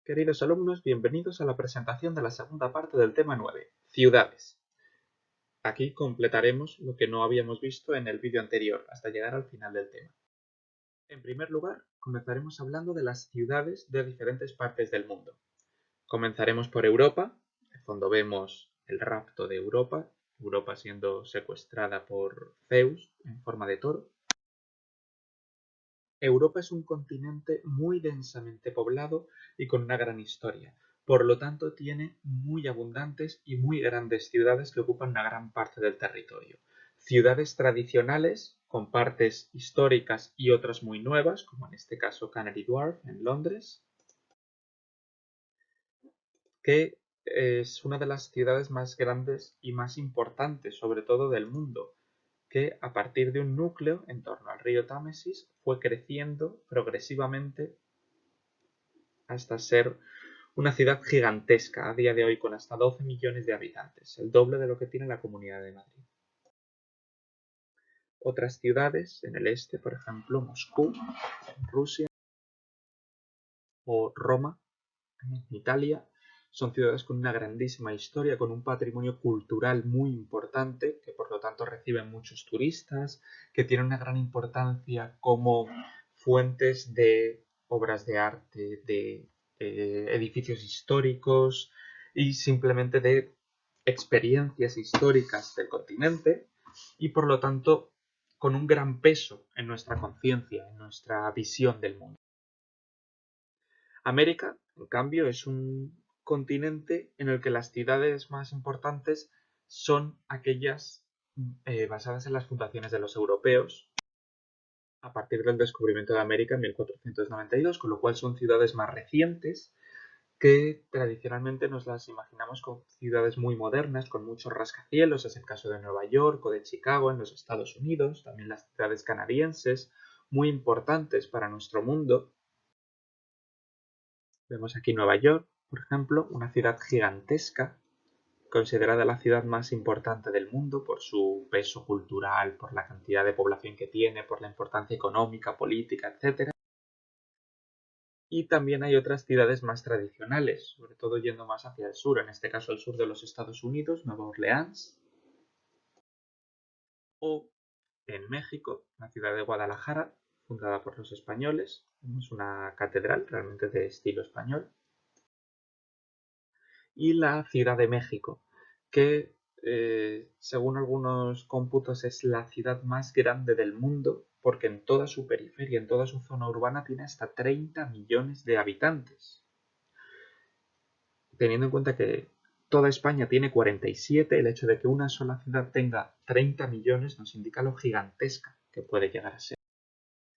Queridos alumnos, bienvenidos a la presentación de la segunda parte del tema 9, ciudades. Aquí completaremos lo que no habíamos visto en el vídeo anterior, hasta llegar al final del tema. En primer lugar, comenzaremos hablando de las ciudades de diferentes partes del mundo. Comenzaremos por Europa. De fondo vemos el rapto de Europa, Europa siendo secuestrada por Zeus en forma de toro. Europa es un continente muy densamente poblado y con una gran historia. Por lo tanto, tiene muy abundantes y muy grandes ciudades que ocupan una gran parte del territorio. Ciudades tradicionales, con partes históricas y otras muy nuevas, como en este caso Canary Wharf en Londres, que es una de las ciudades más grandes y más importantes, sobre todo del mundo, que a partir de un núcleo en torno al río Támesis fue creciendo progresivamente hasta ser una ciudad gigantesca a día de hoy con hasta 12 millones de habitantes, el doble de lo que tiene la Comunidad de Madrid. Otras ciudades en el este, por ejemplo, Moscú, en Rusia, o Roma, en Italia, son ciudades con una grandísima historia, con un patrimonio cultural muy importante, que por lo tanto reciben muchos turistas, que tienen una gran importancia como fuentes de obras de arte, de edificios históricos y simplemente de experiencias históricas del continente y por lo tanto con un gran peso en nuestra conciencia, en nuestra visión del mundo. América, en cambio, es un continente en el que las ciudades más importantes son aquellas basadas en las fundaciones de los europeos a partir del descubrimiento de América en 1492, con lo cual son ciudades más recientes que tradicionalmente nos las imaginamos como ciudades muy modernas, con muchos rascacielos, es el caso de Nueva York o de Chicago en los Estados Unidos, también las ciudades canadienses, muy importantes para nuestro mundo. Vemos aquí Nueva York, por ejemplo, una ciudad gigantesca, considerada la ciudad más importante del mundo por su peso cultural, por la cantidad de población que tiene, por la importancia económica, política, etc. Y también hay otras ciudades más tradicionales, sobre todo yendo más hacia el sur, en este caso el sur de los Estados Unidos, Nueva Orleans, o en México, la ciudad de Guadalajara, fundada por los españoles, es una catedral realmente de estilo español, y la Ciudad de México, que según algunos cómputos es la ciudad más grande del mundo porque en toda su periferia, en toda su zona urbana tiene hasta 30 millones de habitantes. Teniendo en cuenta que toda España tiene 47, el hecho de que una sola ciudad tenga 30 millones nos indica lo gigantesca que puede llegar a ser.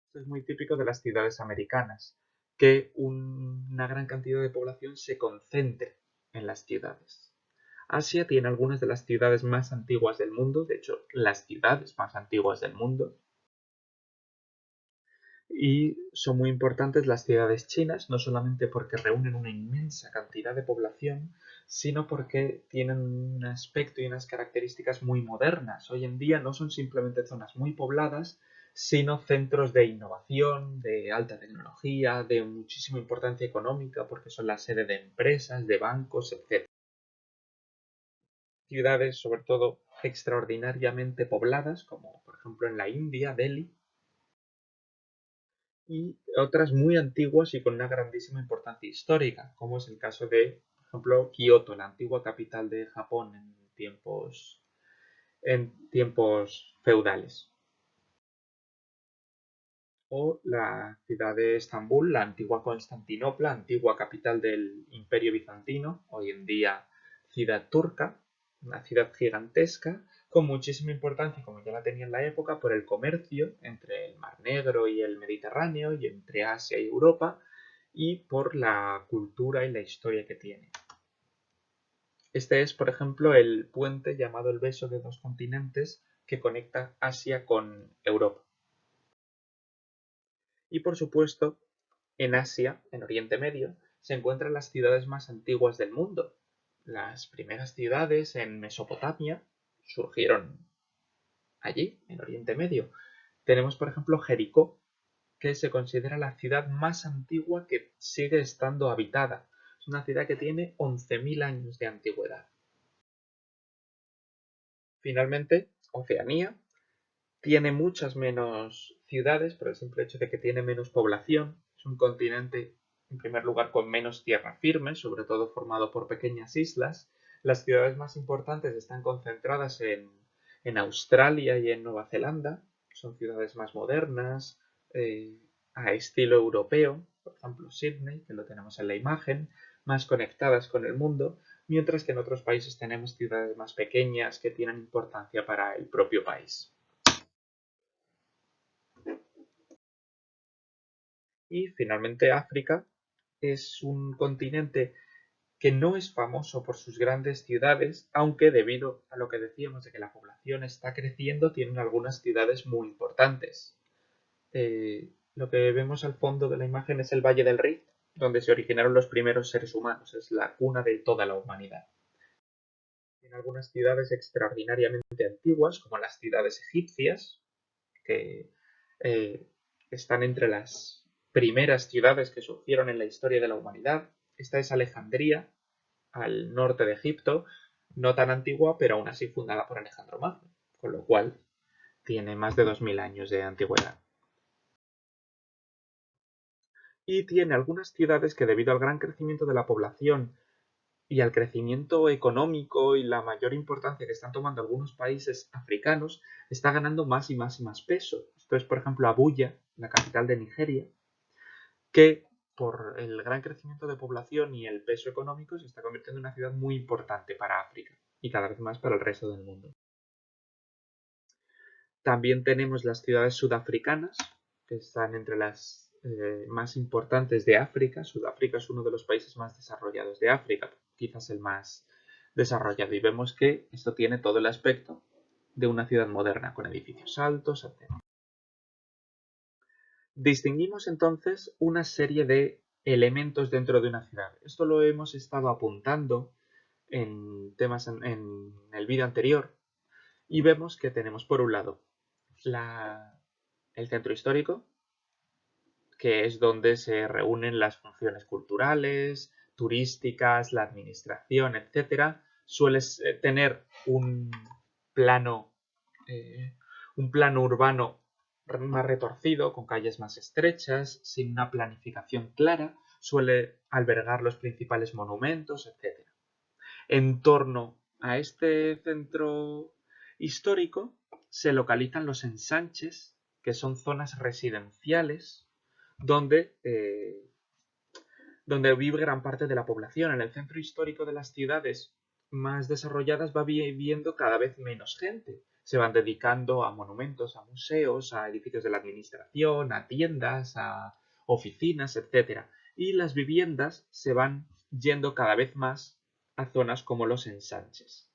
Esto es muy típico de las ciudades americanas, que una gran cantidad de población se concentre en las ciudades. Asia tiene algunas de las ciudades más antiguas del mundo, de hecho, las ciudades más antiguas del mundo. Y son muy importantes las ciudades chinas, no solamente porque reúnen una inmensa cantidad de población, sino porque tienen un aspecto y unas características muy modernas. Hoy en día no son simplemente zonas muy pobladas, sino centros de innovación, de alta tecnología, de muchísima importancia económica, porque son la sede de empresas, de bancos, etc. Ciudades, sobre todo, extraordinariamente pobladas, como por ejemplo en la India, Delhi, y otras muy antiguas y con una grandísima importancia histórica, como es el caso de, por ejemplo, Kioto, la antigua capital de Japón en tiempos feudales. O la ciudad de Estambul, la antigua Constantinopla, antigua capital del Imperio Bizantino, hoy en día ciudad turca, una ciudad gigantesca con muchísima importancia, como ya la tenía en la época, por el comercio entre el Mar Negro y el Mediterráneo y entre Asia y Europa y por la cultura y la historia que tiene. Este es, por ejemplo, el puente llamado el Beso de dos Continentes que conecta Asia con Europa. Y por supuesto, en Asia, en Oriente Medio, se encuentran las ciudades más antiguas del mundo. Las primeras ciudades en Mesopotamia surgieron allí, en Oriente Medio. Tenemos, por ejemplo, Jericó, que se considera la ciudad más antigua que sigue estando habitada. Es una ciudad que tiene 11.000 años de antigüedad. Finalmente, Oceanía tiene muchas menos ciudades por el simple hecho de que tiene menos población. Es un continente, en primer lugar, con menos tierra firme, sobre todo formado por pequeñas islas. Las ciudades más importantes están concentradas en Australia y en Nueva Zelanda. Son ciudades más modernas, a estilo europeo, por ejemplo Sydney, que lo tenemos en la imagen, más conectadas con el mundo, mientras que en otros países tenemos ciudades más pequeñas que tienen importancia para el propio país. Y finalmente África es un continente que no es famoso por sus grandes ciudades, aunque debido a lo que decíamos de que la población está creciendo, tienen algunas ciudades muy importantes. Lo que vemos al fondo de la imagen es el Valle del Rift, donde se originaron los primeros seres humanos, es la cuna de toda la humanidad. Tiene algunas ciudades extraordinariamente antiguas, como las ciudades egipcias, que eh, están entre las primeras ciudades que surgieron en la historia de la humanidad. Esta es Alejandría, al norte de Egipto, no tan antigua, pero aún así fundada por Alejandro Magno, con lo cual tiene más de 2000 años de antigüedad. Y tiene algunas ciudades que, debido al gran crecimiento de la población y al crecimiento económico y la mayor importancia que están tomando algunos países africanos, está ganando más y más y más peso. Esto es, por ejemplo, Abuya, la capital de Nigeria, que por el gran crecimiento de población y el peso económico se está convirtiendo en una ciudad muy importante para África y cada vez más para el resto del mundo. También tenemos las ciudades sudafricanas, que están entre las más importantes de África. Sudáfrica es uno de los países más desarrollados de África, quizás el más desarrollado. Y vemos que esto tiene todo el aspecto de una ciudad moderna, con edificios altos, etc. Distinguimos entonces una serie de elementos dentro de una ciudad. Esto lo hemos estado apuntando en temas en el vídeo anterior y vemos que tenemos por un lado el centro histórico, que es donde se reúnen las funciones culturales, turísticas, la administración, etc. Suele tener plano, un plano urbano más retorcido, con calles más estrechas, sin una planificación clara, suele albergar los principales monumentos, etc. En torno a este centro histórico se localizan los ensanches, que son zonas residenciales donde, donde vive gran parte de la población. En el centro histórico de las ciudades más desarrolladas va viviendo cada vez menos gente. Se van dedicando a monumentos, a museos, a edificios de la administración, a tiendas, a oficinas, etc. Y las viviendas se van yendo cada vez más a zonas como los ensanches.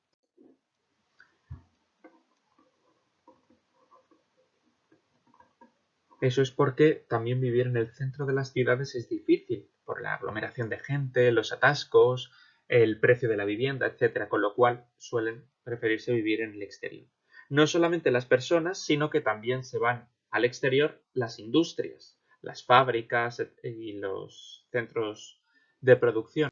Eso es porque también vivir en el centro de las ciudades es difícil, por la aglomeración de gente, los atascos, el precio de la vivienda, etc., con lo cual suelen preferirse vivir en el exterior. No solamente las personas, sino que también se van al exterior las industrias, las fábricas y los centros de producción,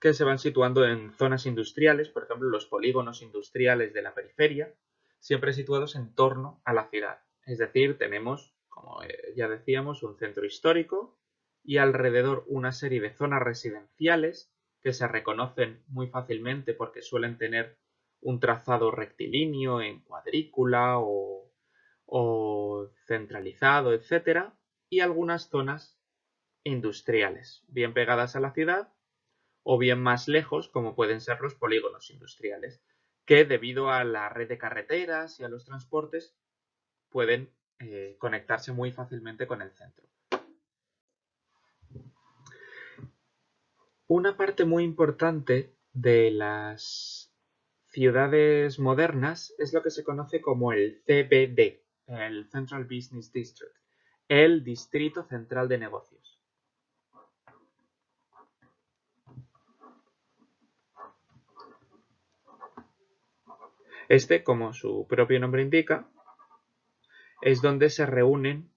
que se van situando en zonas industriales, por ejemplo, los polígonos industriales de la periferia, siempre situados en torno a la ciudad. Es decir, tenemos, como ya decíamos, un centro histórico y alrededor una serie de zonas residenciales que se reconocen muy fácilmente porque suelen tener un trazado rectilíneo en cuadrícula o centralizado, etc. Y algunas zonas industriales, bien pegadas a la ciudad o bien más lejos, como pueden ser los polígonos industriales, que debido a la red de carreteras y a los transportes pueden conectarse muy fácilmente con el centro. Una parte muy importante de las ciudades modernas es lo que se conoce como el CBD, el Central Business District, el Distrito Central de Negocios. Este, como su propio nombre indica, es donde se reúnen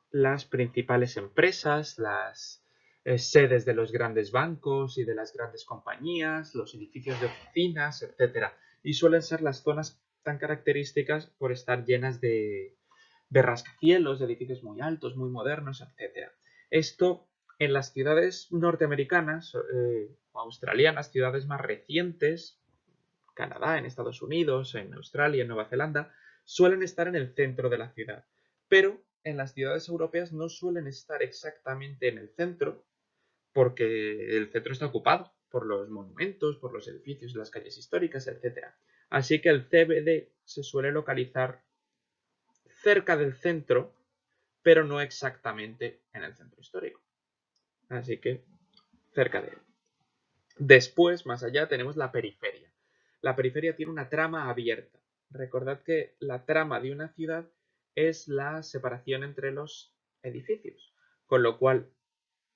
las principales empresas, sedes de los grandes bancos y de las grandes compañías, los edificios de oficinas, etc. Y suelen ser las zonas tan características por estar llenas de rascacielos, de edificios muy altos, muy modernos, etc. Esto en las ciudades norteamericanas o australianas, ciudades más recientes, Canadá, en Estados Unidos, en Australia, en Nueva Zelanda, suelen estar en el centro de la ciudad. Pero en las ciudades europeas no suelen estar exactamente en el centro, porque el centro está ocupado por los monumentos, por los edificios, las calles históricas, etc. Así que el CBD se suele localizar cerca del centro, pero no exactamente en el centro histórico. Así que cerca de él. Después, más allá, tenemos la periferia. La periferia tiene una trama abierta. Recordad que la trama de una ciudad es la separación entre los edificios, con lo cual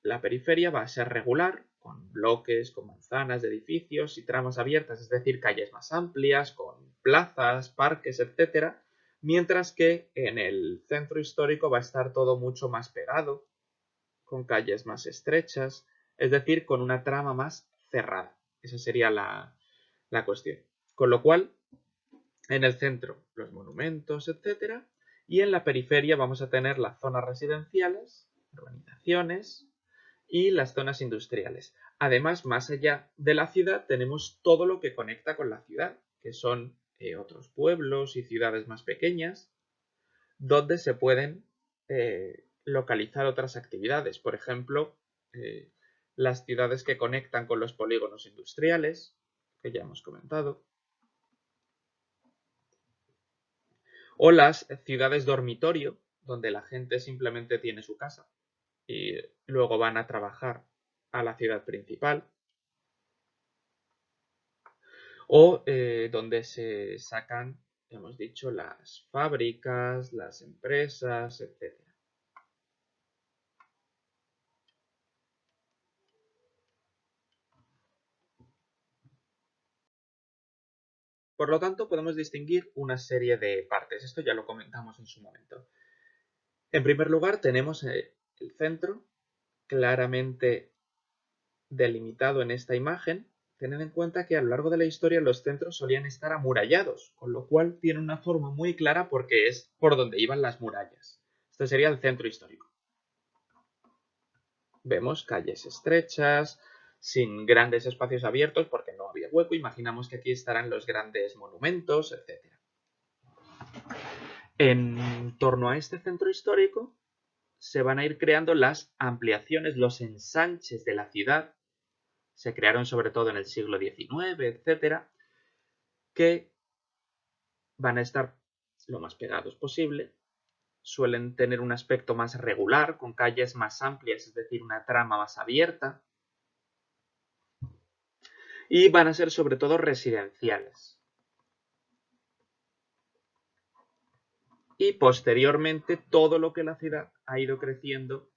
la periferia va a ser regular, con bloques, con manzanas de edificios y tramas abiertas, es decir, calles más amplias, con plazas, parques, etc. Mientras que en el centro histórico va a estar todo mucho más pegado, con calles más estrechas, es decir, con una trama más cerrada. Esa sería la cuestión. Con lo cual, en el centro, los monumentos, etc. Y en la periferia vamos a tener las zonas residenciales, urbanizaciones y las zonas industriales. Además, más allá de la ciudad, tenemos todo lo que conecta con la ciudad, que son otros pueblos y ciudades más pequeñas, donde se pueden localizar otras actividades. Por ejemplo, las ciudades que conectan con los polígonos industriales, que ya hemos comentado, o las ciudades dormitorio, donde la gente simplemente tiene su casa y luego van a trabajar a la ciudad principal, o donde se sacan, hemos dicho, las fábricas, las empresas, etc. Por lo tanto, podemos distinguir una serie de partes. Esto ya lo comentamos en su momento. En primer lugar, tenemos el centro claramente delimitado en esta imagen. Tened en cuenta que a lo largo de la historia los centros solían estar amurallados, con lo cual tiene una forma muy clara porque es por donde iban las murallas. Este sería el centro histórico. Vemos calles estrechas, sin grandes espacios abiertos porque no había hueco. Imaginamos que aquí estarán los grandes monumentos, etc. En torno a este centro histórico se van a ir creando las ampliaciones, los ensanches de la ciudad. Se crearon sobre todo en el siglo XIX, etcétera, que van a estar lo más pegados posible. Suelen tener un aspecto más regular, con calles más amplias, es decir, una trama más abierta. Y van a ser sobre todo residenciales. Y posteriormente todo lo que la ciudad ha ido creciendo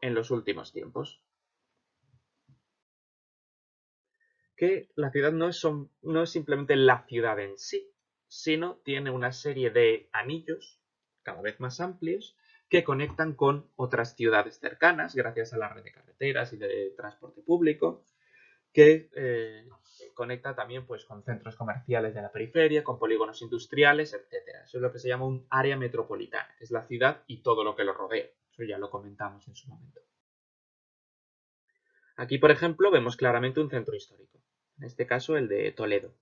en los últimos tiempos. Que la ciudad no es simplemente la ciudad en sí, sino tiene una serie de anillos cada vez más amplios que conectan con otras ciudades cercanas gracias a la red de carreteras y de transporte público, que conecta también pues, con centros comerciales de la periferia, con polígonos industriales, etc. Eso es lo que se llama un área metropolitana, que es la ciudad y todo lo que lo rodea. Eso ya lo comentamos en su momento. Aquí, por ejemplo, vemos claramente un centro histórico, en este caso el de Toledo.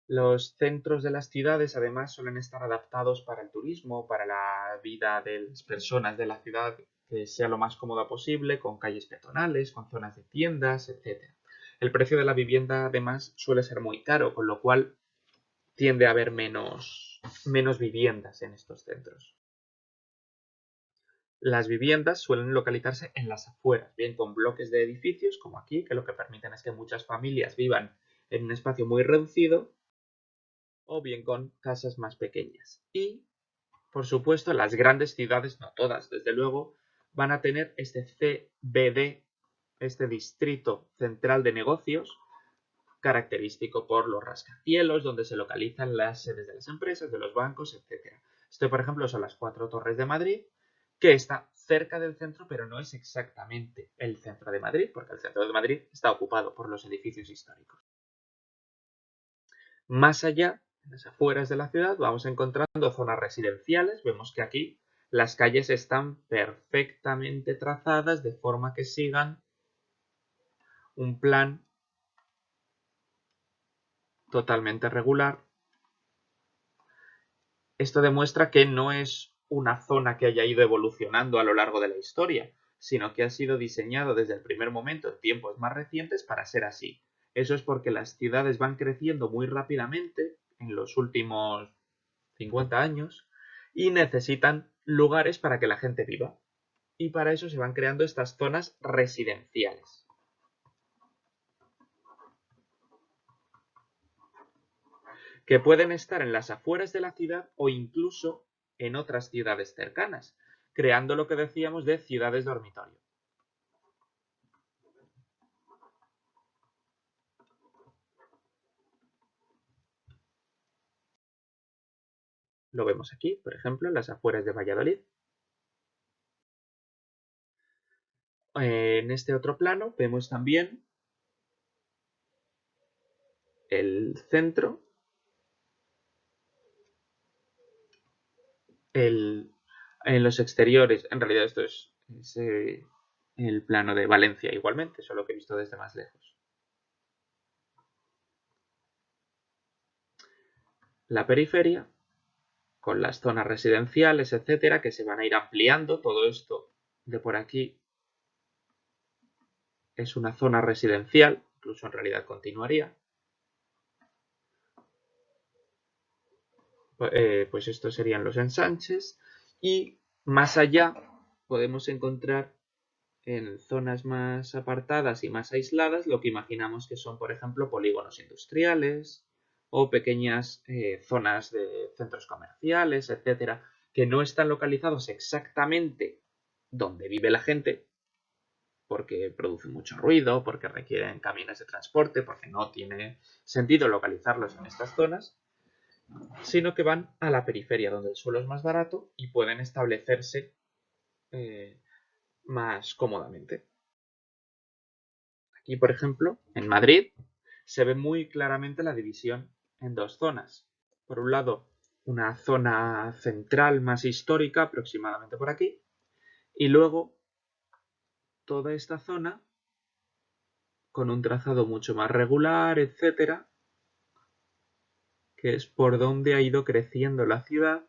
Los centros de las ciudades además suelen estar adaptados para el turismo, para la vida de las personas de la ciudad que sea lo más cómoda posible, con calles peatonales, con zonas de tiendas, etc. El precio de la vivienda además suele ser muy caro, con lo cual tiende a haber menos viviendas en estos centros. Las viviendas suelen localizarse en las afueras, bien con bloques de edificios como aquí, que lo que permiten es que muchas familias vivan en un espacio muy reducido, o bien con casas más pequeñas. Y, por supuesto, las grandes ciudades, no todas, desde luego, van a tener este CBD, este distrito central de negocios, característico por los rascacielos, donde se localizan las sedes de las empresas, de los bancos, etc. Esto, por ejemplo, son las 4 Torres de Madrid, que está cerca del centro, pero no es exactamente el centro de Madrid, porque el centro de Madrid está ocupado por los edificios históricos. Más allá, en las afueras de la ciudad, vamos encontrando zonas residenciales. Vemos que aquí las calles están perfectamente trazadas de forma que sigan un plan totalmente regular. Esto demuestra que no es una zona que haya ido evolucionando a lo largo de la historia, sino que ha sido diseñado desde el primer momento en tiempos más recientes para ser así. Eso es porque las ciudades van creciendo muy rápidamente en los últimos 50 años y necesitan lugares para que la gente viva. Y para eso se van creando estas zonas residenciales. Que pueden estar en las afueras de la ciudad o incluso en otras ciudades cercanas, creando lo que decíamos de ciudades dormitorio. Lo vemos aquí, por ejemplo, en las afueras de Valladolid. En este otro plano vemos también el centro, en los exteriores. En realidad esto es el plano de Valencia igualmente, solo que he visto desde más lejos. La periferia, con las zonas residenciales, etcétera, que se van a ir ampliando. Todo esto de por aquí es una zona residencial, incluso en realidad continuaría. Pues estos serían los ensanches. Y más allá podemos encontrar en zonas más apartadas y más aisladas lo que imaginamos que son, por ejemplo, polígonos industriales o pequeñas zonas de centros comerciales, etcétera, que no están localizados exactamente donde vive la gente, porque producen mucho ruido, porque requieren camiones de transporte, porque no tiene sentido localizarlos en estas zonas, sino que van a la periferia, donde el suelo es más barato y pueden establecerse más cómodamente. Aquí, por ejemplo, en Madrid, se ve muy claramente la división en dos zonas. Por un lado, una zona central más histórica, aproximadamente por aquí, y luego toda esta zona con un trazado mucho más regular, etcétera, que es por donde ha ido creciendo la ciudad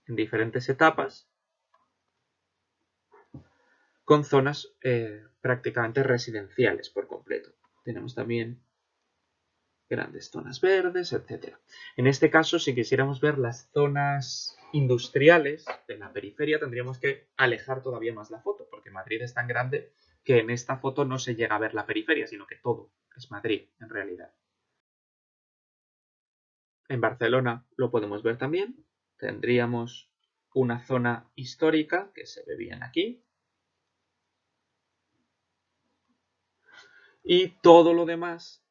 en diferentes etapas, con zonas prácticamente residenciales por completo. Tenemos también grandes zonas verdes, etcétera. En este caso, si quisiéramos ver las zonas industriales de la periferia, tendríamos que alejar todavía más la foto, porque Madrid es tan grande que en esta foto no se llega a ver la periferia, sino que todo es Madrid, en realidad. En Barcelona lo podemos ver también. Tendríamos una zona histórica que se ve bien aquí. Y todo lo demás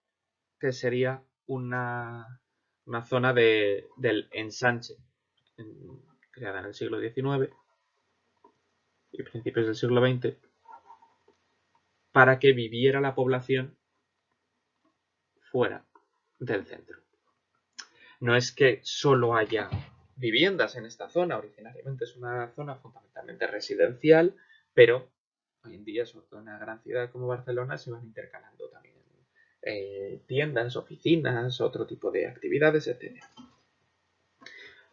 que sería una zona del ensanche, creada en el siglo XIX y principios del siglo XX, para que viviera la población fuera del centro. No es que solo haya viviendas en esta zona, originariamente es una zona fundamentalmente residencial, pero hoy en día, sobre todo en una gran ciudad como Barcelona, se van intercalando también tiendas, oficinas, otro tipo de actividades, etc.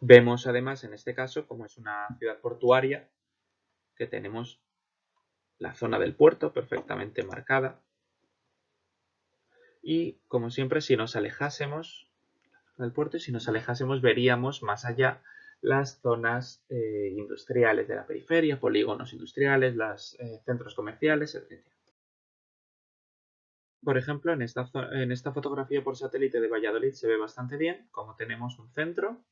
Vemos además en este caso, como es una ciudad portuaria, que tenemos la zona del puerto perfectamente marcada. Y como siempre, si nos alejásemos del puerto, si nos alejásemos, veríamos más allá las zonas industriales de la periferia, polígonos industriales, los centros comerciales, etc. Por ejemplo, en esta fotografía por satélite de Valladolid se ve bastante bien cómo tenemos un centro,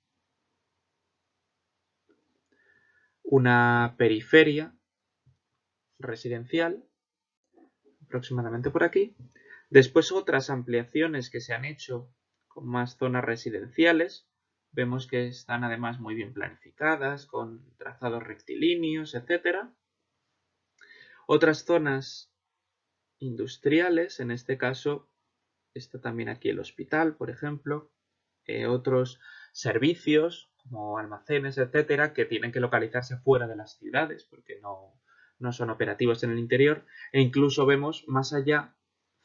una periferia residencial, aproximadamente por aquí. Después otras ampliaciones que se han hecho con más zonas residenciales, Vemos que están además muy bien planificadas, con trazados rectilíneos, etc. Otras zonas industriales, en este caso está también aquí el hospital, por ejemplo, otros servicios como almacenes, etcétera, que tienen que localizarse fuera de las ciudades porque no son operativos en el interior, e incluso vemos más allá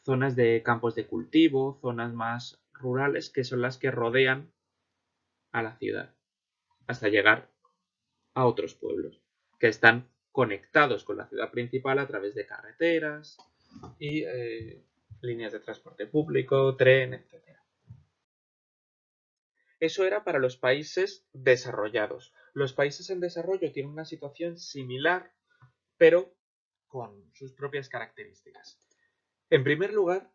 zonas de campos de cultivo, zonas más rurales que son las que rodean a la ciudad hasta llegar a otros pueblos que están conectados con la ciudad principal a través de carreteras y líneas de transporte público, tren, etc. Eso era para los países desarrollados. Los países en desarrollo tienen una situación similar, pero con sus propias características. En primer lugar,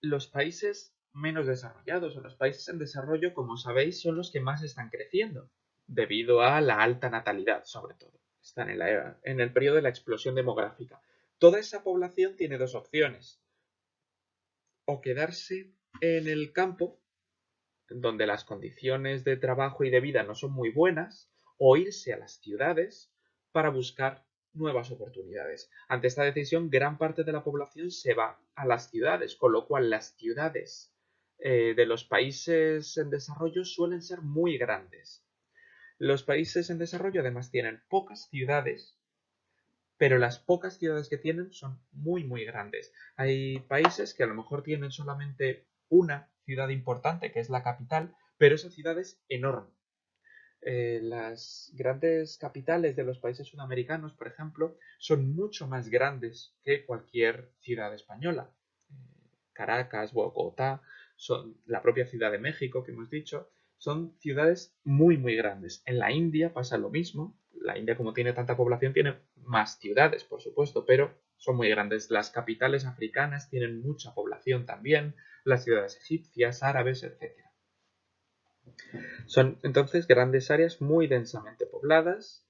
los países menos desarrollados o los países en desarrollo, como sabéis, son los que más están creciendo, debido a la alta natalidad, sobre todo. Están en el periodo de la explosión demográfica. Toda esa población tiene dos opciones: o quedarse en el campo, donde las condiciones de trabajo y de vida no son muy buenas, o irse a las ciudades para buscar nuevas oportunidades. Ante esta decisión, gran parte de la población se va a las ciudades, con lo cual las ciudades de los países en desarrollo suelen ser muy grandes. Los países en desarrollo además tienen pocas ciudades, pero las pocas ciudades que tienen son muy, muy grandes. Hay países que a lo mejor tienen solamente una ciudad importante, que es la capital, pero esa ciudad es enorme. Las grandes capitales de los países sudamericanos, por ejemplo, son mucho más grandes que cualquier ciudad española. Caracas, Bogotá, son la propia Ciudad de México que hemos dicho, son ciudades muy, muy grandes. En la India pasa lo mismo. La India, como tiene tanta población, tiene más ciudades, por supuesto, pero son muy grandes. Las capitales africanas tienen mucha población también, las ciudades egipcias, árabes, etc. Son entonces grandes áreas muy densamente pobladas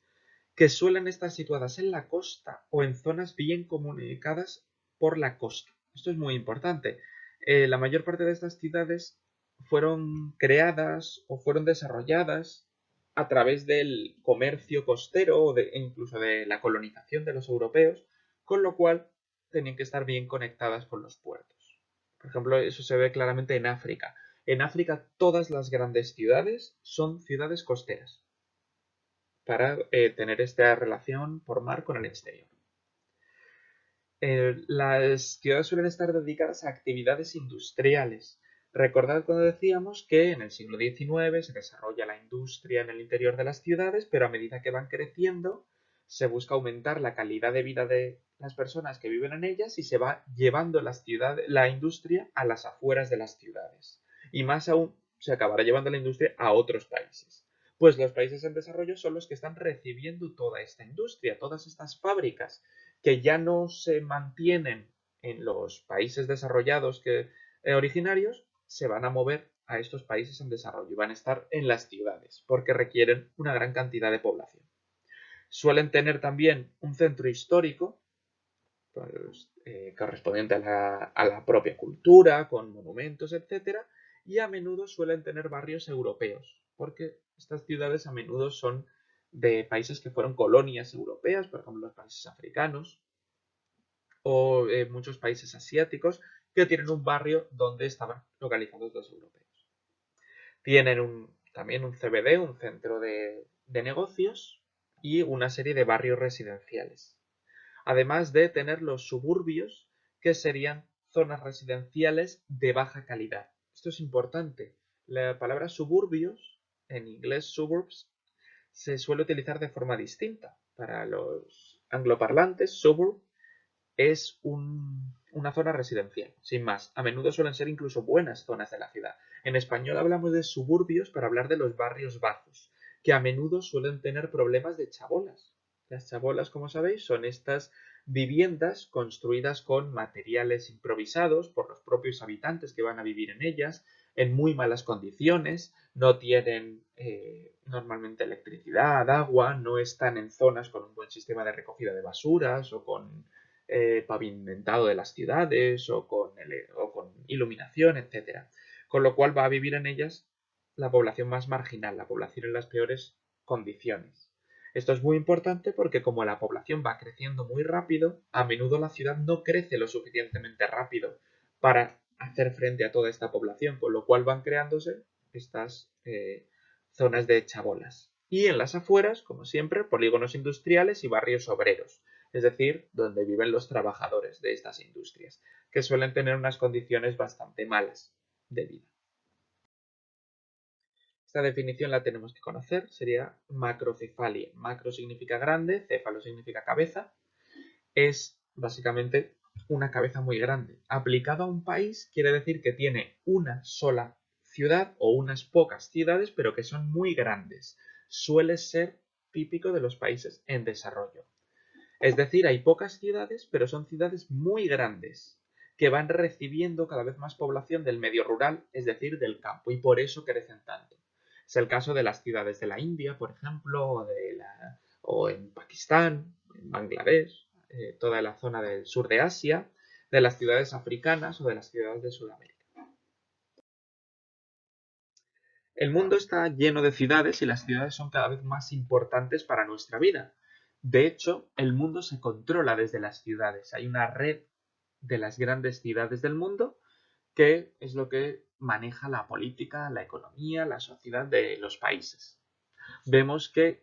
que suelen estar situadas en la costa o en zonas bien comunicadas por la costa. Esto es muy importante. La mayor parte de estas ciudades fueron creadas o fueron desarrolladas a través del comercio costero o incluso de la colonización de los europeos, con lo cual tenían que estar bien conectadas con los puertos. Por ejemplo, eso se ve claramente en África. En África todas las grandes ciudades son ciudades costeras para tener esta relación por mar con el exterior. Las ciudades suelen estar dedicadas a actividades industriales. Recordad cuando decíamos que en el siglo XIX se desarrolla la industria en el interior de las ciudades, pero a medida que van creciendo se busca aumentar la calidad de vida de las personas que viven en ellas y se va llevando la industria a las afueras de las ciudades. Y más aún, se acabará llevando la industria a otros países. Pues los países en desarrollo son los que están recibiendo toda esta industria, todas estas fábricas que ya no se mantienen en los países desarrollados originarios, se van a mover a estos países en desarrollo y van a estar en las ciudades porque requieren una gran cantidad de población. Suelen tener también un centro histórico pues, correspondiente a la propia cultura, con monumentos, etc. Y a menudo suelen tener barrios europeos, porque estas ciudades a menudo son de países que fueron colonias europeas, por ejemplo los países africanos, o muchos países asiáticos que tienen un barrio donde estaban localizados los europeos. Tienen también un CBD, un centro de negocios y una serie de barrios residenciales. Además de tener los suburbios, que serían zonas residenciales de baja calidad. Esto es importante. La palabra suburbios, en inglés suburbs, se suele utilizar de forma distinta. Para los angloparlantes, suburb es una zona residencial, sin más. A menudo suelen ser incluso buenas zonas de la ciudad. En español hablamos de suburbios para hablar de los barrios bajos, que a menudo suelen tener problemas de chabolas. Las chabolas, como sabéis, son estas viviendas construidas con materiales improvisados por los propios habitantes que van a vivir en ellas, en muy malas condiciones, no tienen normalmente electricidad, agua, no están en zonas con un buen sistema de recogida de basuras o con pavimentado de las ciudades o con iluminación, etc. Con lo cual va a vivir en ellas la población más marginal, la población en las peores condiciones. Esto es muy importante porque como la población va creciendo muy rápido, a menudo la ciudad no crece lo suficientemente rápido para hacer frente a toda esta población, con lo cual van creándose estas zonas de chabolas. Y en las afueras, como siempre, polígonos industriales y barrios obreros, es decir, donde viven los trabajadores de estas industrias, que suelen tener unas condiciones bastante malas de vida. Esta definición la tenemos que conocer, sería macrocefalia. Macro significa grande, céfalo significa cabeza. Es básicamente una cabeza muy grande. Aplicado a un país quiere decir que tiene una sola ciudad o unas pocas ciudades, pero que son muy grandes. Suele ser típico de los países en desarrollo. Es decir, hay pocas ciudades, pero son ciudades muy grandes, que van recibiendo cada vez más población del medio rural, es decir, del campo, y por eso crecen tanto. Es el caso de las ciudades de la India, por ejemplo, o en Pakistán, en Bangladesh, toda la zona del sur de Asia, de las ciudades africanas o de las ciudades de Sudamérica. El mundo está lleno de ciudades y las ciudades son cada vez más importantes para nuestra vida. De hecho, el mundo se controla desde las ciudades. Hay una red de las grandes ciudades del mundo que es lo que maneja la política, la economía, la sociedad de los países. Vemos que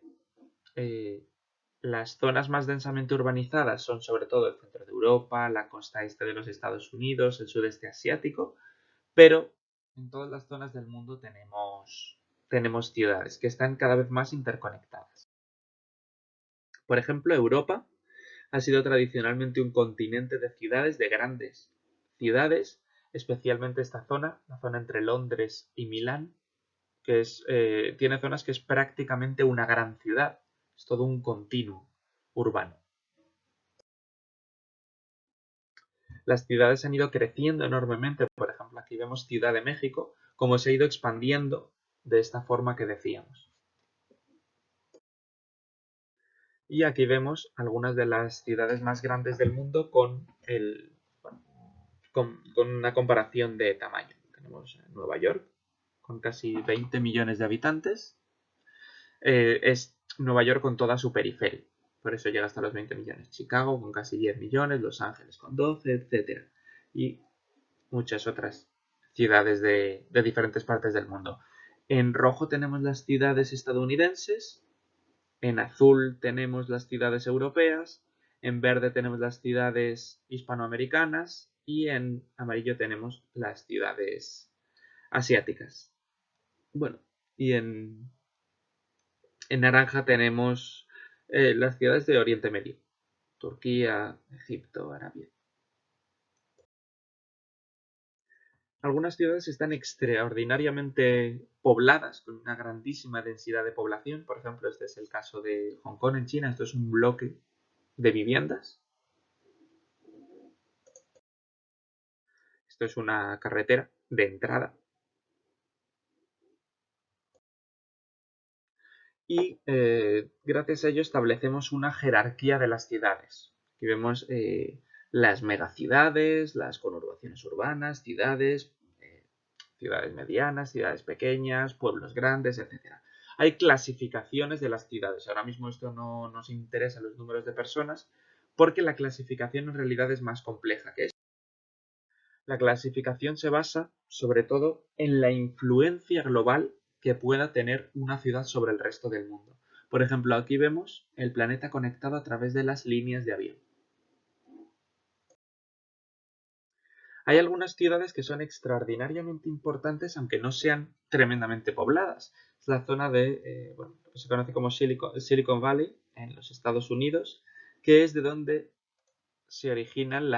las zonas más densamente urbanizadas son sobre todo el centro de Europa, la costa este de los Estados Unidos, el sudeste asiático, pero en todas las zonas del mundo tenemos ciudades que están cada vez más interconectadas. Por ejemplo, Europa ha sido tradicionalmente un continente de ciudades, de grandes ciudades, especialmente esta zona, la zona entre Londres y Milán, que tiene zonas que es prácticamente una gran ciudad, es todo un continuo urbano. Las ciudades han ido creciendo enormemente, por ejemplo, aquí vemos Ciudad de México, como se ha ido expandiendo de esta forma que decíamos. Y aquí vemos algunas de las ciudades más grandes del mundo con una comparación de tamaño. Tenemos Nueva York, con casi 20 millones de habitantes. Es Nueva York con toda su periferia. Por eso llega hasta los 20 millones. Chicago con casi 10 millones, Los Ángeles con 12, etc. Y muchas otras ciudades de diferentes partes del mundo. En rojo tenemos las ciudades estadounidenses, en azul tenemos las ciudades europeas, en verde tenemos las ciudades hispanoamericanas y en amarillo tenemos las ciudades asiáticas. Bueno, y en naranja tenemos las ciudades de Oriente Medio, Turquía, Egipto, Arabia. Algunas ciudades están extraordinariamente pobladas, con una grandísima densidad de población. Por ejemplo, este es el caso de Hong Kong en China. Esto es un bloque de viviendas. Esto es una carretera de entrada. Y gracias a ello establecemos una jerarquía de las ciudades. Aquí vemos las megaciudades, las conurbaciones urbanas, ciudades medianas, ciudades pequeñas, pueblos grandes, etc. Hay clasificaciones de las ciudades. Ahora mismo esto no nos interesa los números de personas porque la clasificación en realidad es más compleja que esto. La clasificación se basa sobre todo en la influencia global que pueda tener una ciudad sobre el resto del mundo. Por ejemplo, aquí vemos el planeta conectado a través de las líneas de avión. Hay algunas ciudades que son extraordinariamente importantes aunque no sean tremendamente pobladas. Es la zona de, lo que se conoce como Silicon Valley en los Estados Unidos, que es de donde se originan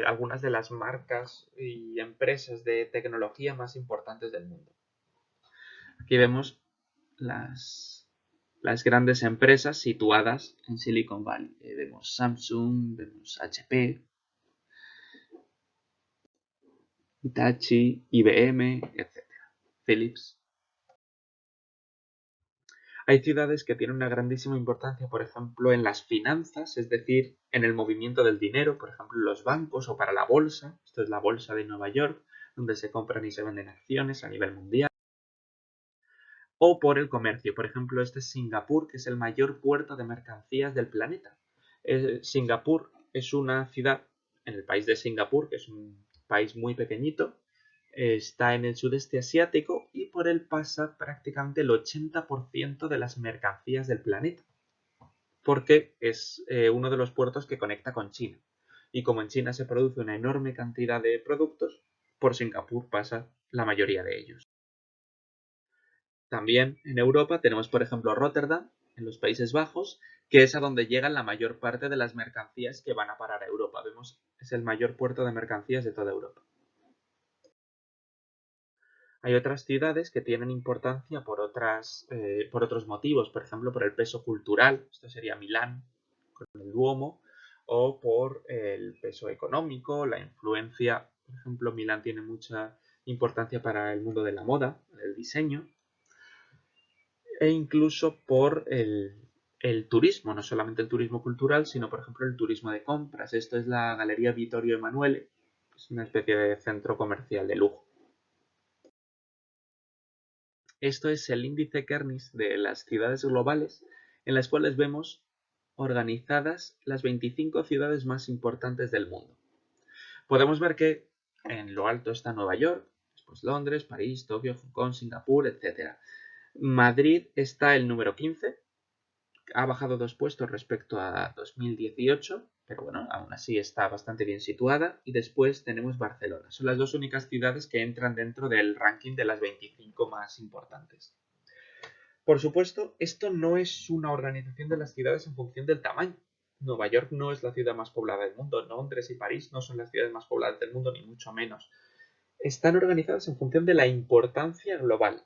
algunas de las marcas y empresas de tecnología más importantes del mundo. Aquí vemos las grandes empresas situadas en Silicon Valley. Vemos Samsung, vemos HP, Hitachi, IBM, etc. Philips. Hay ciudades que tienen una grandísima importancia, por ejemplo, en las finanzas, es decir, en el movimiento del dinero, por ejemplo, en los bancos o para la bolsa. Esto es la bolsa de Nueva York, donde se compran y se venden acciones a nivel mundial. o por el comercio. Por ejemplo, este es Singapur, que es el mayor puerto de mercancías del planeta. Singapur es una ciudad en el país de Singapur, que es un país muy pequeñito, está en el sudeste asiático y por él pasa prácticamente el 80% de las mercancías del planeta, porque es uno de los puertos que conecta con China. Y como en China se produce una enorme cantidad de productos, por Singapur pasa la mayoría de ellos. También en Europa tenemos, por ejemplo, Rotterdam, en los Países Bajos, que es a donde llegan la mayor parte de las mercancías que van a parar a Europa. Vemos, es el mayor puerto de mercancías de toda Europa. Hay otras ciudades que tienen importancia por otros motivos, por ejemplo, por el peso cultural, esto sería Milán, con el Duomo, o por el peso económico, la influencia, por ejemplo, Milán tiene mucha importancia para el mundo de la moda, el diseño, e incluso por el turismo, no solamente el turismo cultural, sino por ejemplo el turismo de compras. Esto es la Galería Vittorio Emanuele, es una especie de centro comercial de lujo. Esto es el índice Kernis de las ciudades globales, en las cuales vemos organizadas las 25 ciudades más importantes del mundo. Podemos ver que en lo alto está Nueva York, después Londres, París, Tokio, Hong Kong, Singapur, etc. Madrid está el número 15, ha bajado 2 puestos respecto a 2018, pero bueno, aún así está bastante bien situada. Y después tenemos Barcelona. Son las dos únicas ciudades que entran dentro del ranking de las 25 más importantes. Por supuesto, esto no es una organización de las ciudades en función del tamaño. Nueva York no es la ciudad más poblada del mundo, Londres y París no son las ciudades más pobladas del mundo, ni mucho menos. Están organizadas en función de la importancia global,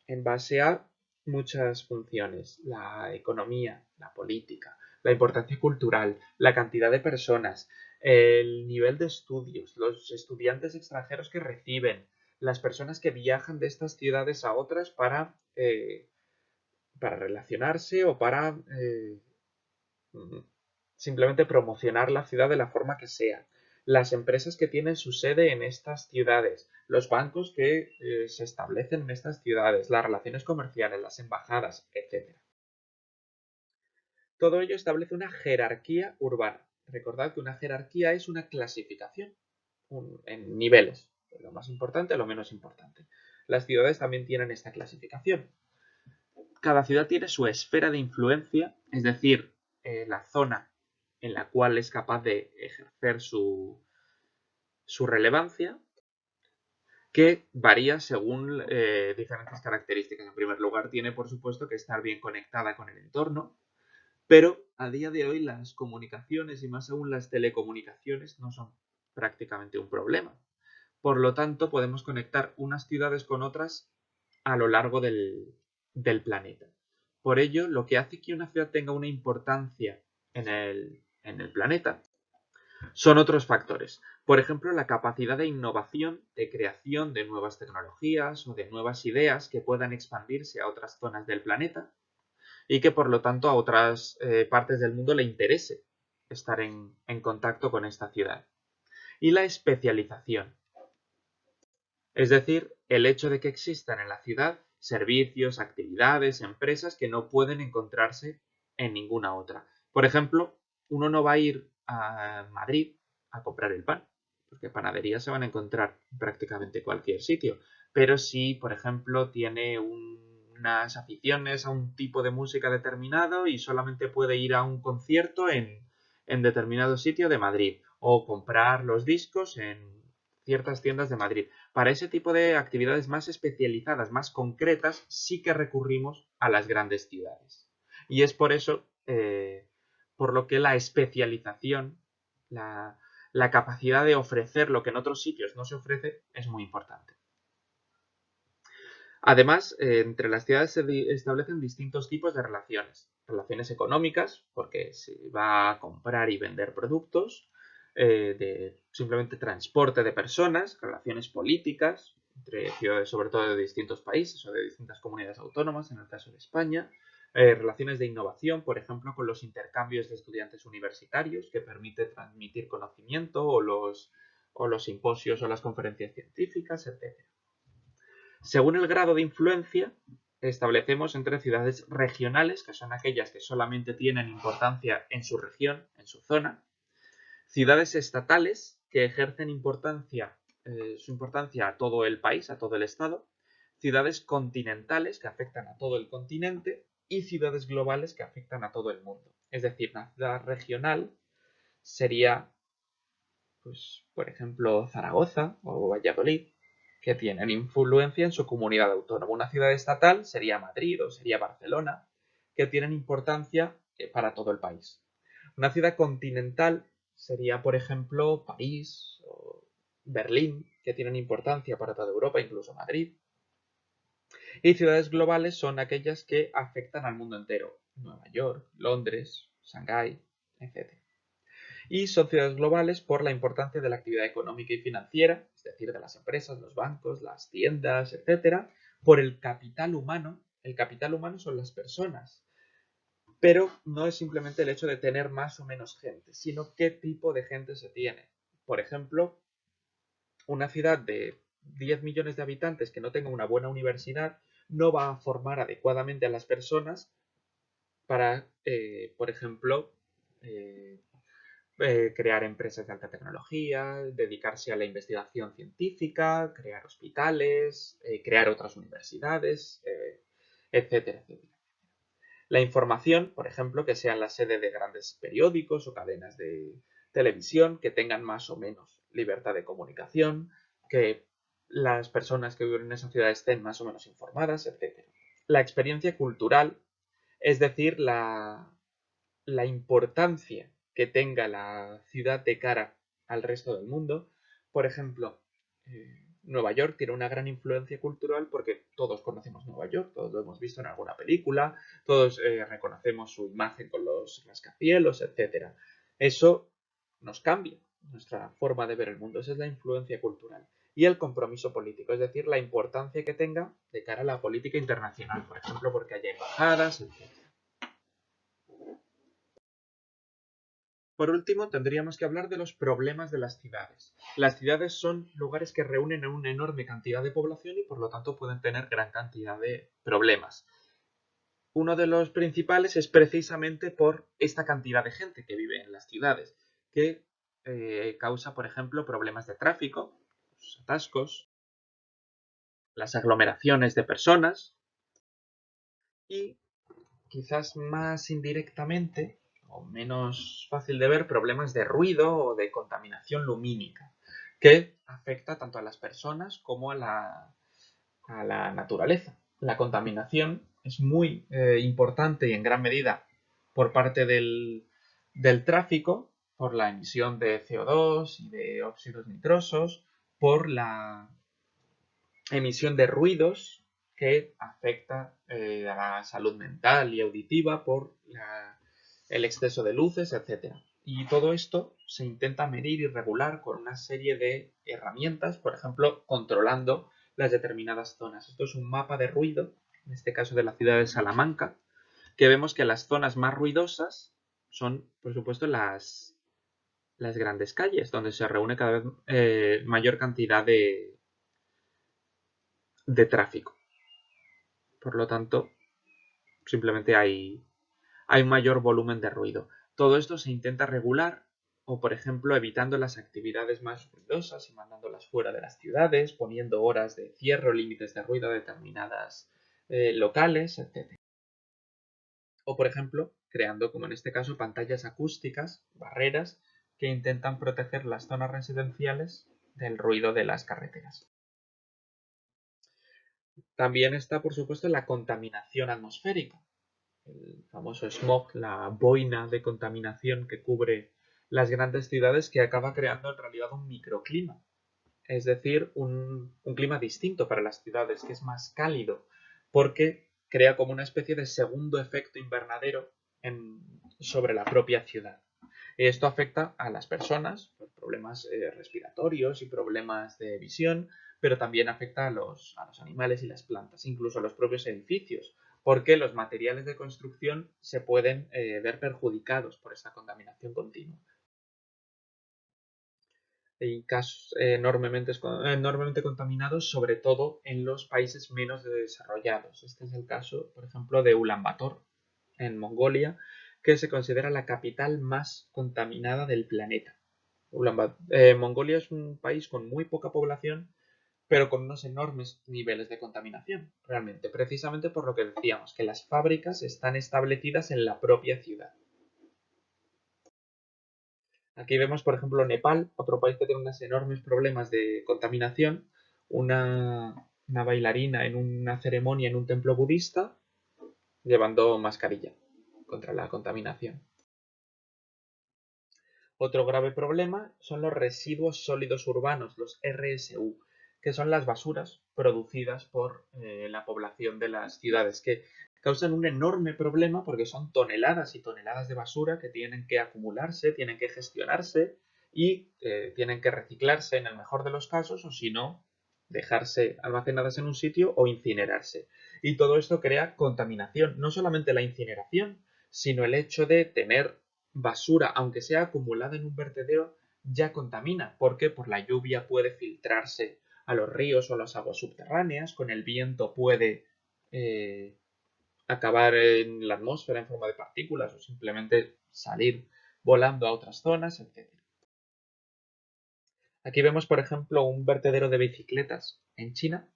en base a muchas funciones: la economía, la política, la importancia cultural, la cantidad de personas, el nivel de estudios, los estudiantes extranjeros que reciben, las personas que viajan de estas ciudades a otras para relacionarse o para simplemente promocionar la ciudad de la forma que sea, las empresas que tienen su sede en estas ciudades, los bancos que se establecen en estas ciudades, las relaciones comerciales, las embajadas, etc. Todo ello establece una jerarquía urbana. Recordad que una jerarquía es una clasificación en niveles, de lo más importante a lo menos importante. Las ciudades también tienen esta clasificación. Cada ciudad tiene su esfera de influencia, es decir, la zona en la cual es capaz de ejercer su relevancia, que varía según diferentes características. En primer lugar, tiene por supuesto que estar bien conectada con el entorno, pero a día de hoy las comunicaciones y más aún las telecomunicaciones no son prácticamente un problema. Por lo tanto, podemos conectar unas ciudades con otras a lo largo del planeta. Por ello, lo que hace que una ciudad tenga una importancia en el planeta son otros factores. Por ejemplo, la capacidad de innovación, de creación de nuevas tecnologías o de nuevas ideas que puedan expandirse a otras zonas del planeta y que por lo tanto a otras partes del mundo le interese estar en contacto con esta ciudad. Y la especialización, es decir, el hecho de que existan en la ciudad servicios, actividades, empresas que no pueden encontrarse en ninguna otra. Por ejemplo, uno no va a ir a Madrid a comprar el pan, porque panaderías se van a encontrar en prácticamente cualquier sitio. Pero si, por ejemplo, tiene unas aficiones a un tipo de música determinado y solamente puede ir a un concierto en determinado sitio de Madrid, o comprar los discos en ciertas tiendas de Madrid. Para ese tipo de actividades más especializadas, más concretas, sí que recurrimos a las grandes ciudades. Y es por eso, por lo que la especialización, la capacidad de ofrecer lo que en otros sitios no se ofrece, es muy importante. Además, entre las ciudades se establecen distintos tipos de relaciones. Relaciones económicas, porque se va a comprar y vender productos, de simplemente transporte de personas, relaciones políticas, entre ciudades sobre todo de distintos países o de distintas comunidades autónomas, en el caso de España, relaciones de innovación, por ejemplo, con los intercambios de estudiantes universitarios, que permite transmitir conocimiento, o los simposios o las conferencias científicas, etc. Según el grado de influencia, establecemos entre ciudades regionales, que son aquellas que solamente tienen importancia en su región, en su zona, ciudades estatales, que ejercen su importancia a todo el país, a todo el estado, ciudades continentales, que afectan a todo el continente, y ciudades globales, que afectan a todo el mundo. Es decir, una ciudad regional sería, pues, por ejemplo, Zaragoza o Valladolid, que tienen influencia en su comunidad autónoma. Una ciudad estatal sería Madrid o sería Barcelona, que tienen importancia para todo el país. Una ciudad continental sería, por ejemplo, París o Berlín, que tienen importancia para toda Europa, incluso Madrid. Y ciudades globales son aquellas que afectan al mundo entero. Nueva York, Londres, Shanghái, etc. Y son ciudades globales por la importancia de la actividad económica y financiera, es decir, de las empresas, los bancos, las tiendas, etcétera, por el capital humano. El capital humano son las personas, pero no es simplemente el hecho de tener más o menos gente, sino qué tipo de gente se tiene. Por ejemplo, una ciudad de 10 millones de habitantes que no tenga una buena universidad no va a formar adecuadamente a las personas para, por ejemplo, eh, crear empresas de alta tecnología, dedicarse a la investigación científica, crear hospitales, crear otras universidades, etcétera, etcétera. La información, por ejemplo, que sean la sede de grandes periódicos o cadenas de televisión, que tengan más o menos libertad de comunicación, que las personas que viven en esa ciudad estén más o menos informadas, etcétera. La experiencia cultural, es decir, la importancia que tenga la ciudad de cara al resto del mundo. Por ejemplo, Nueva York tiene una gran influencia cultural porque todos conocemos Nueva York, todos lo hemos visto en alguna película, todos reconocemos su imagen con los rascacielos, etc. Eso nos cambia nuestra forma de ver el mundo, esa es la influencia cultural. Y el compromiso político, es decir, la importancia que tenga de cara a la política internacional, por ejemplo, porque haya embajadas, etc. Por último, tendríamos que hablar de los problemas de las ciudades. Las ciudades son lugares que reúnen a una enorme cantidad de población y por lo tanto pueden tener gran cantidad de problemas. Uno de los principales es precisamente por esta cantidad de gente que vive en las ciudades, que causa, por ejemplo, problemas de tráfico, los atascos, las aglomeraciones de personas y quizás más indirectamente o menos fácil de ver, problemas de ruido o de contaminación lumínica, que afecta tanto a las personas como a la naturaleza. La contaminación es muy importante y en gran medida por parte del tráfico, por la emisión de CO2 y de óxidos nitrosos, por la emisión de ruidos que afecta a la salud mental y auditiva por el exceso de luces, etcétera. Y todo esto se intenta medir y regular con una serie de herramientas, por ejemplo, controlando las determinadas zonas. Esto es un mapa de ruido, en este caso de la ciudad de Salamanca, que vemos que las zonas más ruidosas son, por supuesto, las grandes calles, donde se reúne cada vez mayor cantidad de tráfico. Por lo tanto, simplemente hay mayor volumen de ruido. Todo esto se intenta regular o, por ejemplo, evitando las actividades más ruidosas y mandándolas fuera de las ciudades, poniendo horas de cierre o límites de ruido a determinadas locales, etc. O, por ejemplo, creando, como en este caso, pantallas acústicas, barreras, que intentan proteger las zonas residenciales del ruido de las carreteras. También está, por supuesto, la contaminación atmosférica, el famoso smog, la boina de contaminación que cubre las grandes ciudades, que acaba creando en realidad un microclima, es decir, un clima distinto para las ciudades, que es más cálido, porque crea como una especie de segundo efecto invernadero sobre la propia ciudad. Esto afecta a las personas, por problemas respiratorios y problemas de visión, pero también afecta a los animales y las plantas, incluso a los propios edificios, porque los materiales de construcción se pueden ver perjudicados por esta contaminación continua. y casos enormemente contaminados, sobre todo en los países menos desarrollados. Este es el caso, por ejemplo, de Ulaanbaatar, en Mongolia, que se considera la capital más contaminada del planeta. Mongolia es un país con muy poca población, pero con unos enormes niveles de contaminación, realmente, precisamente por lo que decíamos, que las fábricas están establecidas en la propia ciudad. Aquí vemos, por ejemplo, Nepal, otro país que tiene unos enormes problemas de contaminación. Una bailarina en una ceremonia en un templo budista llevando mascarilla contra la contaminación. Otro grave problema son los residuos sólidos urbanos, los RSU, que son las basuras producidas por la población de las ciudades, que causan un enorme problema porque son toneladas y toneladas de basura que tienen que acumularse, tienen que gestionarse y tienen que reciclarse en el mejor de los casos, o si no, dejarse almacenadas en un sitio o incinerarse. Y todo esto crea contaminación, no solamente la incineración, sino el hecho de tener basura, aunque sea acumulada en un vertedero, ya contamina. ¿Por qué? Por la lluvia puede filtrarse a los ríos o a las aguas subterráneas, con el viento puede acabar en la atmósfera en forma de partículas o simplemente salir volando a otras zonas, etc. Aquí vemos, por ejemplo, un vertedero de bicicletas en China,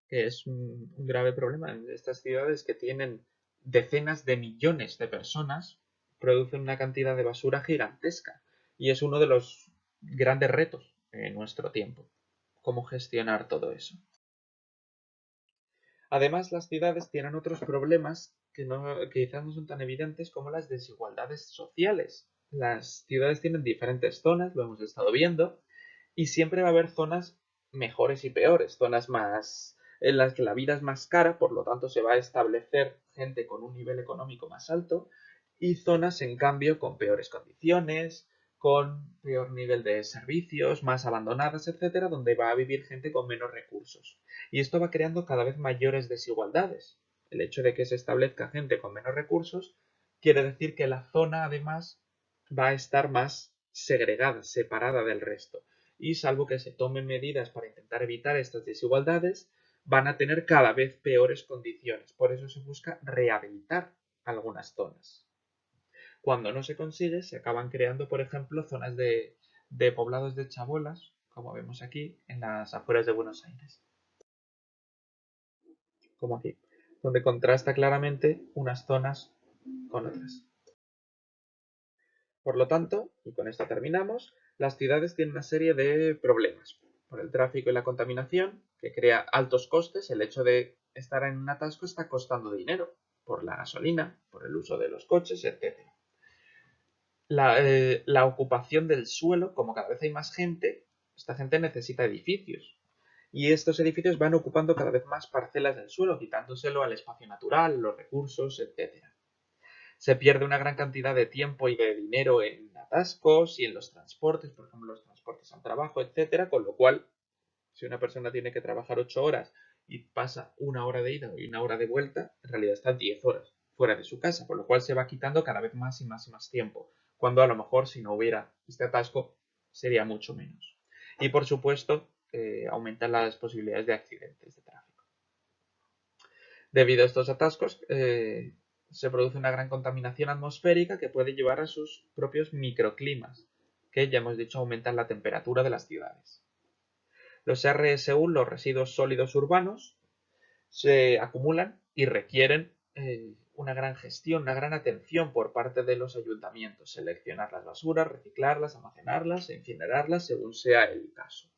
que es un grave problema en estas ciudades que tienen decenas de millones de personas, producen una cantidad de basura gigantesca y es uno de los grandes retos en nuestro tiempo, cómo gestionar todo eso. Además, las ciudades tienen otros problemas que quizás no son tan evidentes como las desigualdades sociales. Las ciudades tienen diferentes zonas, lo hemos estado viendo, y siempre va a haber zonas mejores y peores, zonas más en las que la vida es más cara, por lo tanto se va a establecer gente con un nivel económico más alto, y zonas en cambio con peores condiciones, con peor nivel de servicios, más abandonadas, etcétera, donde va a vivir gente con menos recursos. Y esto va creando cada vez mayores desigualdades. El hecho de que se establezca gente con menos recursos quiere decir que la zona además va a estar más segregada, separada del resto. Y salvo que se tomen medidas para intentar evitar estas desigualdades, van a tener cada vez peores condiciones. Por eso se busca rehabilitar algunas zonas. Cuando no se consigue, se acaban creando, por ejemplo, zonas de poblados de chabolas, como vemos aquí, en las afueras de Buenos Aires. Como aquí, donde contrasta claramente unas zonas con otras. Por lo tanto, y con esto terminamos, las ciudades tienen una serie de problemas. Por el tráfico y la contaminación, que crea altos costes, el hecho de estar en un atasco está costando dinero, por la gasolina, por el uso de los coches, etc. La ocupación del suelo, como cada vez hay más gente, esta gente necesita edificios. Y estos edificios van ocupando cada vez más parcelas del suelo, quitándoselo al espacio natural, los recursos, etc. Se pierde una gran cantidad de tiempo y de dinero en atascos y en los transportes, por ejemplo, los transportes al trabajo, etcétera, con lo cual, si una persona tiene que trabajar 8 horas y pasa una hora de ida y una hora de vuelta, en realidad está 10 horas fuera de su casa, con lo cual se va quitando cada vez más y más y más tiempo, cuando a lo mejor si no hubiera este atasco sería mucho menos. Y por supuesto, aumentan las posibilidades de accidentes de tráfico. Debido a estos atascos, se produce una gran contaminación atmosférica que puede llevar a sus propios microclimas, que ya hemos dicho aumentan la temperatura de las ciudades. Los RSU, los residuos sólidos urbanos, se acumulan y requieren una gran gestión, una gran atención por parte de los ayuntamientos. Seleccionar las basuras, reciclarlas, almacenarlas e incinerarlas según sea el caso.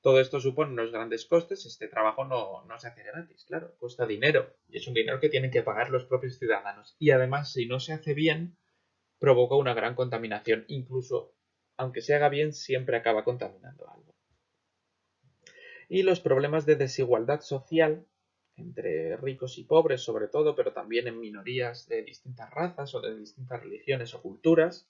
Todo esto supone unos grandes costes. Este trabajo no se hace gratis, claro, cuesta dinero. Y es un dinero que tienen que pagar los propios ciudadanos. Y además, si no se hace bien, provoca una gran contaminación. Incluso, aunque se haga bien, siempre acaba contaminando algo. Y los problemas de desigualdad social entre ricos y pobres sobre todo, pero también en minorías de distintas razas o de distintas religiones o culturas,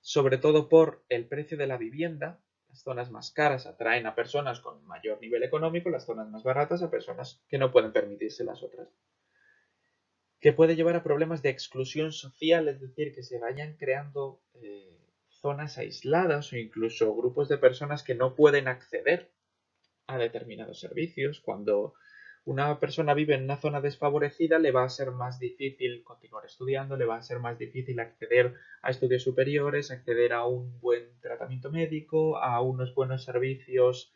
sobre todo por el precio de la vivienda. Las zonas más caras atraen a personas con mayor nivel económico, las zonas más baratas a personas que no pueden permitirse las otras. Que puede llevar a problemas de exclusión social, es decir, que se vayan creando zonas aisladas o incluso grupos de personas que no pueden acceder a determinados servicios. Cuando una persona vive en una zona desfavorecida, le va a ser más difícil continuar estudiando, le va a ser más difícil acceder a estudios superiores, acceder a un buen tratamiento médico, a unos buenos servicios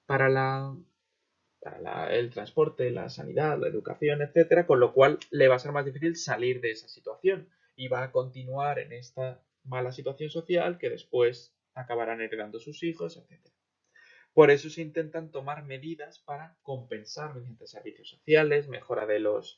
para el transporte, la sanidad, la educación, etcétera, con lo cual le va a ser más difícil salir de esa situación y va a continuar en esta mala situación social que después acabarán heredando sus hijos, etcétera. Por eso se intentan tomar medidas para compensar mediante servicios sociales, mejora de los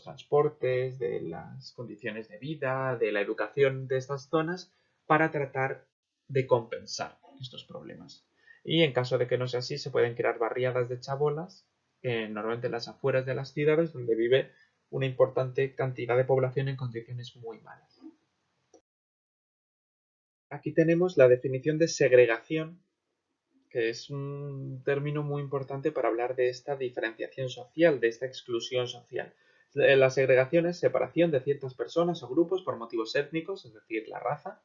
transportes, de las condiciones de vida, de la educación de estas zonas, para tratar de compensar estos problemas. Y en caso de que no sea así, se pueden crear barriadas de chabolas, normalmente en las afueras de las ciudades, donde vive una importante cantidad de población en condiciones muy malas. Aquí tenemos la definición de segregación, que es un término muy importante para hablar de esta diferenciación social, de esta exclusión social. La segregación es separación de ciertas personas o grupos por motivos étnicos, es decir, la raza,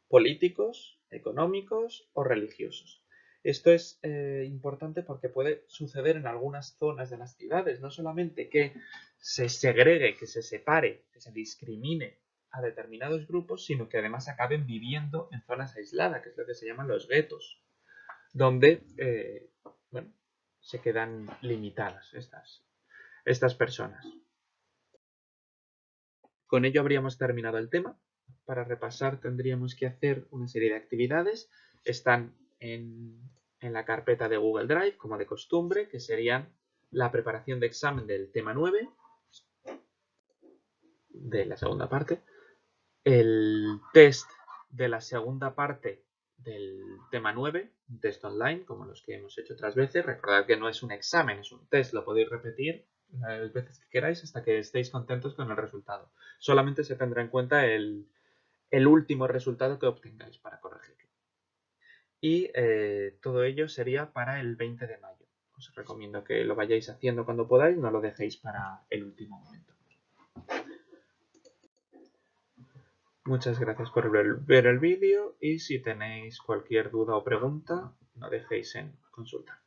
políticos, económicos o religiosos. Esto es importante porque puede suceder en algunas zonas de las ciudades, no solamente que se segregue, que se separe, que se discrimine a determinados grupos, sino que además acaben viviendo en zonas aisladas, que es lo que se llaman los guetos, donde bueno, se quedan limitadas estas personas. Con ello habríamos terminado el tema. Para repasar tendríamos que hacer una serie de actividades. Están en la carpeta de Google Drive, como de costumbre, que serían la preparación de examen del tema 9, de la segunda parte, el test de la segunda parte del tema 9, un test online, como los que hemos hecho otras veces. Recordad que no es un examen, es un test, lo podéis repetir las veces que queráis hasta que estéis contentos con el resultado. Solamente se tendrá en cuenta el último resultado que obtengáis para corregirlo. Y todo ello sería para el 20 de mayo. Os recomiendo que lo vayáis haciendo cuando podáis, no lo dejéis para el último momento. Muchas gracias por ver el vídeo y si tenéis cualquier duda o pregunta, no dejéis en consulta.